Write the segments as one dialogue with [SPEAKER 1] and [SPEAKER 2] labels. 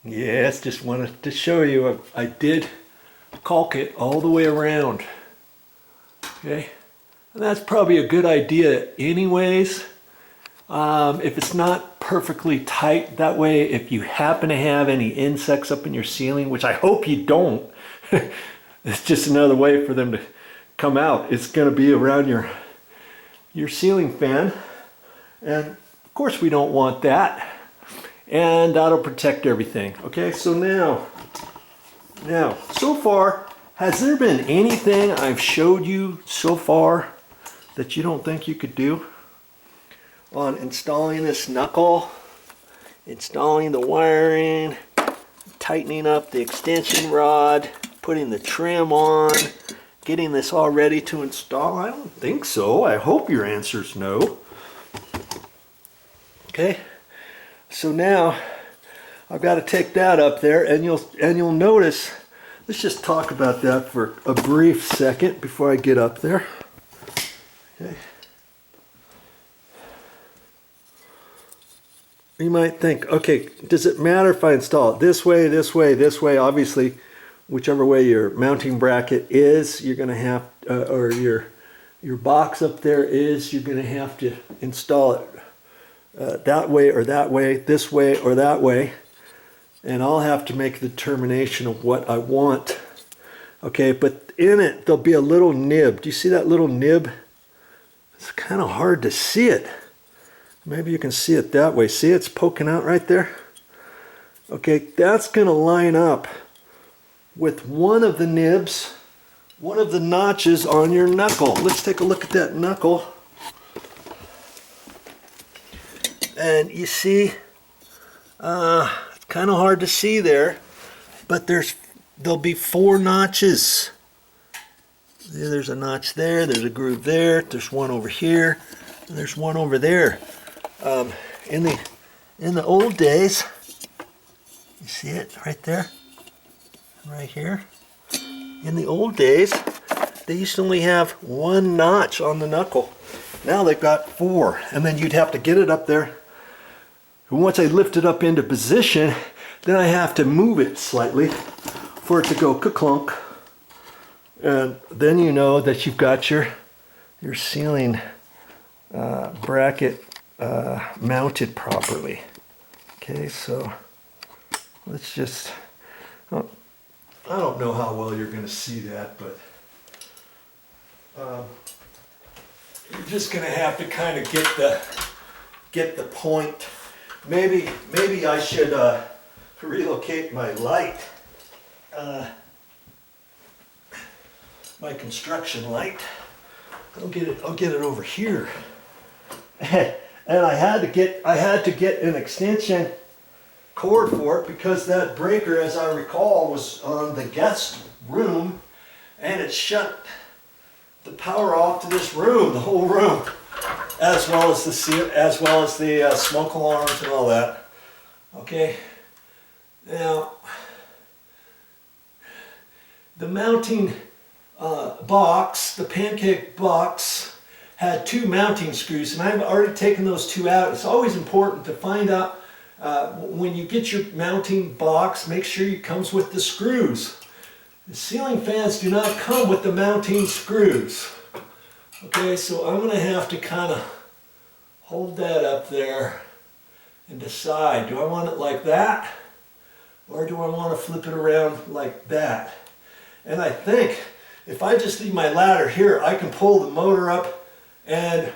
[SPEAKER 1] Yes, just wanted to show you I did caulk it all the way around. Okay, and that's probably a good idea anyways. If it's not perfectly tight, that way if you happen to have any insects up in your ceiling, which I hope you don't, it's just another way for them to come out. It's going to be around your ceiling fan, and of course we don't want that, and that'll protect everything. Okay, so now so far, has there been anything I've showed you so far that you don't think you could do on installing this knuckle, installing the wiring, tightening up the extension rod, putting the trim on, getting this all ready to install? I don't think so. I hope your answer is no. Okay, so now I've got to take that up there, and you'll notice. Let's just talk about that for a brief second before I get up there. Okay. You might think, okay, does it matter if I install it this way, this way, this way? Obviously, whichever way your mounting bracket is, you're going to have, or your box up there is, you're going to have to install it that way or that way, this way or that way. And I'll have to make the determination of what I want. Okay, but in it, there'll be a little nib. Do you see that little nib? It's kind of hard to see it. Maybe you can see it that way. See, it's poking out right there? Okay, that's going to line up with one of the nibs, one of the notches on your knuckle. Let's take a look at that knuckle. And you see, kind of hard to see there, but there'll be 4 notches. There's a notch there, there's a groove there, there's one over here, and there's one over there. In the old days, you see it right there, right here. In the old days, they used to only have 1 notch on the knuckle. Now they've got 4, and then you'd have to get it up there. And once I lift it up into position, then I have to move it slightly for it to go ka-clunk. And then you know that you've got your ceiling bracket mounted properly. Okay, so let's just, I don't know how well you're going to see that, but you're just going to have to kind of get the point. Maybe I should relocate my light, my construction light. I'll get it over here. And I had to get an extension cord for it because that breaker, as I recall, was on the guest room, and it shut the power off to this room, the whole room, as well as the smoke alarms and all that. Okay. Now, the mounting box, the pancake box, had 2 mounting screws, and I've already taken those 2 out. It's always important to find out when you get your mounting box, make sure it comes with the screws. The ceiling fans do not come with the mounting screws. Okay, so I'm going to have to kind of hold that up there and decide, do I want it like that, or do I want to flip it around like that? And I think if I just leave my ladder here, I can pull the motor up and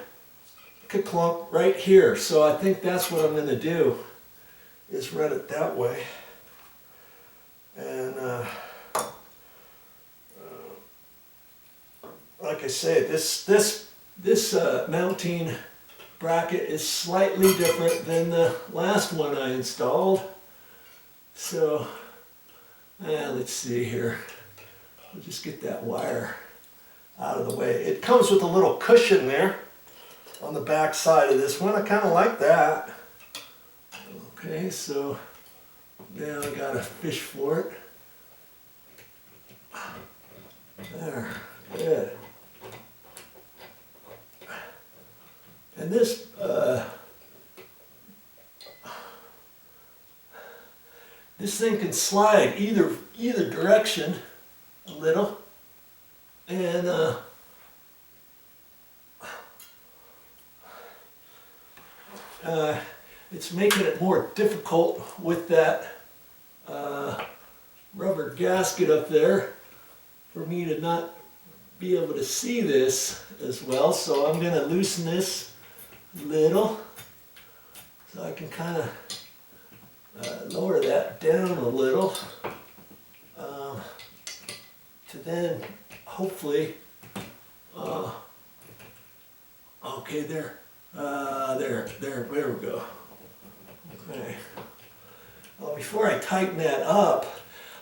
[SPEAKER 1] ka-clunk right here. So I think that's what I'm going to do, is run it that way. And like I say, this mounting bracket is slightly different than the last one I installed. So let's see here. We'll just get that wire out of the way. It comes with a little cushion there on the back side of this one. I kind of like that. Okay, so now I got a fish for it. There, good. And this thing can slide either direction a little, and it's making it more difficult with that rubber gasket up there for me to not be able to see this as well. So I'm going to loosen this a little so I can kind of lower that down a little to then hopefully okay, there we go. Okay. Well, before I tighten that up,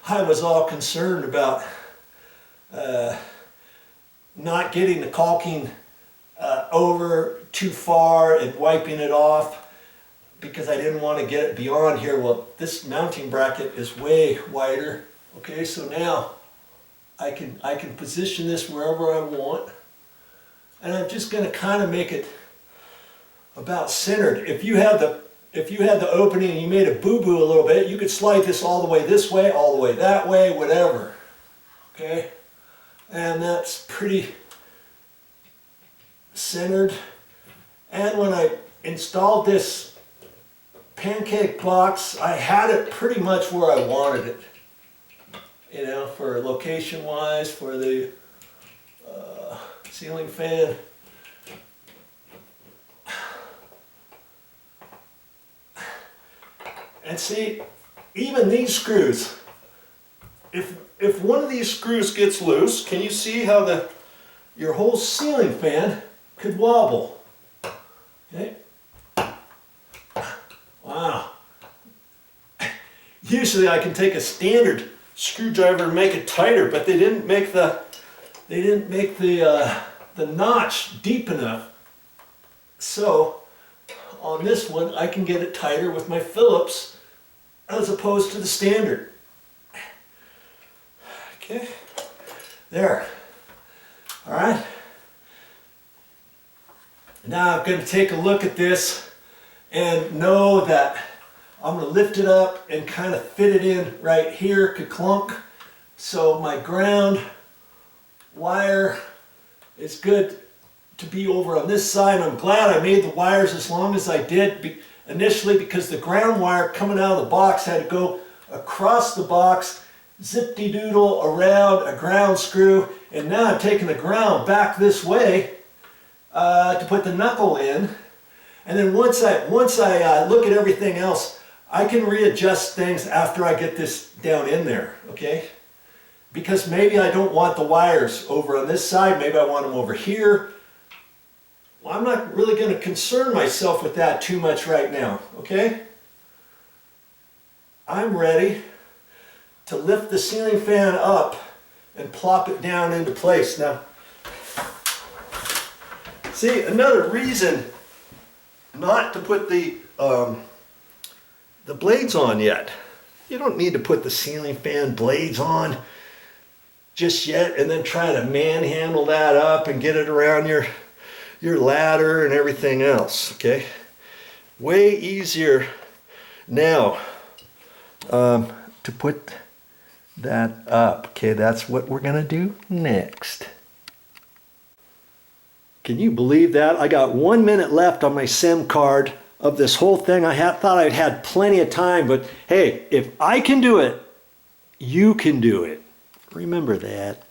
[SPEAKER 1] I was all concerned about not getting the caulking over too far and wiping it off, because I didn't want to get it beyond here. Well, this mounting bracket is way wider. Okay, so now I can position this wherever I want, and I'm just going to kind of make it about centered. If you had the opening and you made a boo-boo a little bit, you could slide this all the way this way, all the way that way, whatever. Okay, and that's pretty centered. And when I installed this pancake box, I had it pretty much where I wanted it, you know, for location wise, for the ceiling fan. And see, even these screws, if one of these screws gets loose, can you see how your whole ceiling fan could wobble? Okay. Wow. Usually I can take a standard screwdriver and make it tighter, but they didn't make the notch deep enough. So on this one I can get it tighter with my Phillips as opposed to the standard. Okay. There. All right. Now I'm going to take a look at this and know that I'm going to lift it up and kind of fit it in right here, ka-clunk. So my ground wire is good to be over on this side. I'm glad I made the wires as long as I did initially, because the ground wire coming out of the box had to go across the box, zip-de-doodle around a ground screw, and now I'm taking the ground back this way to put the knuckle in. And then once I look at everything else, I can readjust things after I get this down in there, okay? Because maybe I don't want the wires over on this side, maybe I want them over here. Well, I'm not really going to concern myself with that too much right now, okay? I'm ready to lift the ceiling fan up and plop it down into place. Now, see, another reason not to put the blades on yet. You don't need to put the ceiling fan blades on just yet and then try to manhandle that up and get it around your ladder and everything else, okay? Way easier now to put that up. Okay, that's what we're gonna do next. Can you believe that? I got 1 minute left on my SIM card of this whole thing. I thought I'd had plenty of time, but hey, if I can do it, you can do it. Remember that.